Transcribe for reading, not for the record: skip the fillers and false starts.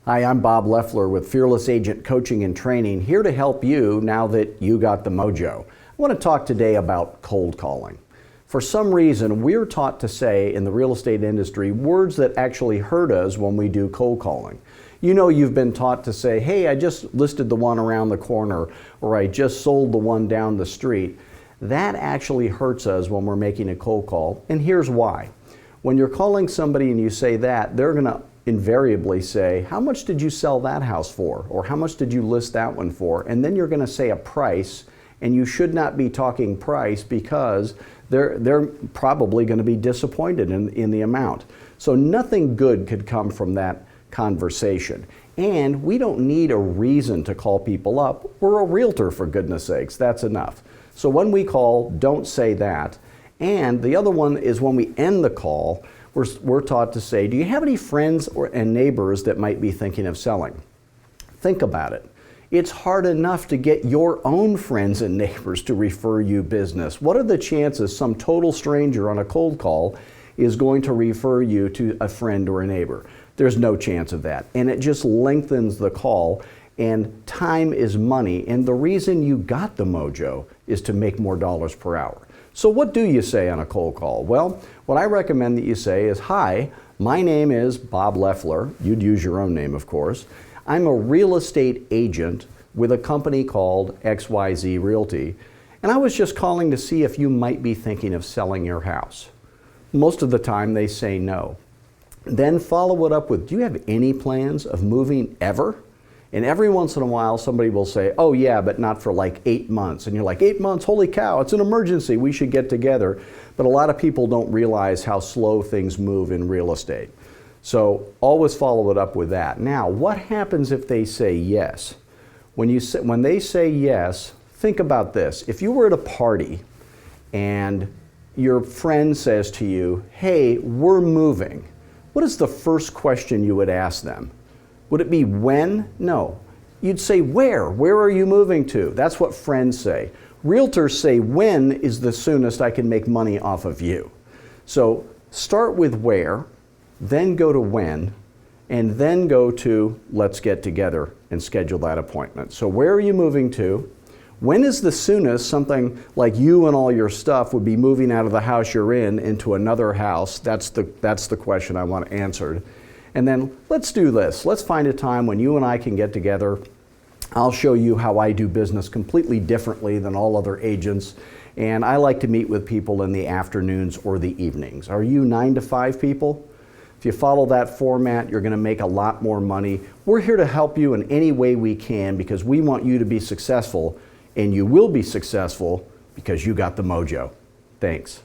Hi, I'm Bob Loeffler with Fearless Agent Coaching and Training, here to help you now that you got the mojo. I want to talk today about cold calling. For some reason, we're taught to say in the real estate industry words that actually hurt us when we do cold calling. You know, you've been taught to say, hey, I just listed the one around the corner, or I just sold the one down the street. That actually hurts us when we're making a cold call, and here's why. When you're calling somebody and you say that, they're going to invariably say, how much did you sell that house for? Or how much did you list that one for? And then you're going to say a price, and you should not be talking price because they're probably going to be disappointed in the amount. So nothing good could come from that conversation. And we don't need a reason to call people up. We're a realtor, for goodness sakes. That's enough. So when we call, don't say that. And the other one is when we end the call, we're taught to say, do you have any friends and neighbors that might be thinking of selling? Think about it. It's hard enough to get your own friends and neighbors to refer you business. What are the chances some total stranger on a cold call is going to refer you to a friend or a neighbor? There's no chance of that. And it just lengthens the call, and time is money. And the reason you got the mojo is to make more dollars per hour. So what do you say on a cold call? Well, what I recommend that you say is, hi, my name is Bob Loeffler. You'd use your own name, of course. I'm a real estate agent with a company called XYZ Realty, and I was just calling to see if you might be thinking of selling your house. Most of the time they say no. Then follow it up with, do you have any plans of moving ever? And every once in a while somebody will say, oh yeah, but not for like 8 months. And you're like, 8 months, holy cow, it's an emergency, we should get together. But a lot of people don't realize how slow things move in real estate. So always follow it up with that. Now, what happens if they say yes? When they say yes, think about this. If you were at a party and your friend says to you, hey, we're moving, what is the first question you would ask them? Would it be when? No. You'd say where? Where are you moving to? That's what friends say. Realtors say when is the soonest I can make money off of you. So start with where, then go to when, and then go to let's get together and schedule that appointment. So where are you moving to? When is the soonest something like you and all your stuff would be moving out of the house you're in into another house? That's the question I want answered. And then let's do this. Let's find a time when you and I can get together. I'll show you how I do business completely differently than all other agents. And I like to meet with people in the afternoons or the evenings. Are you 9 to 5 people? If you follow that format, you're going to make a lot more money. We're here to help you in any way we can because we want you to be successful, and you will be successful because you got the mojo. Thanks.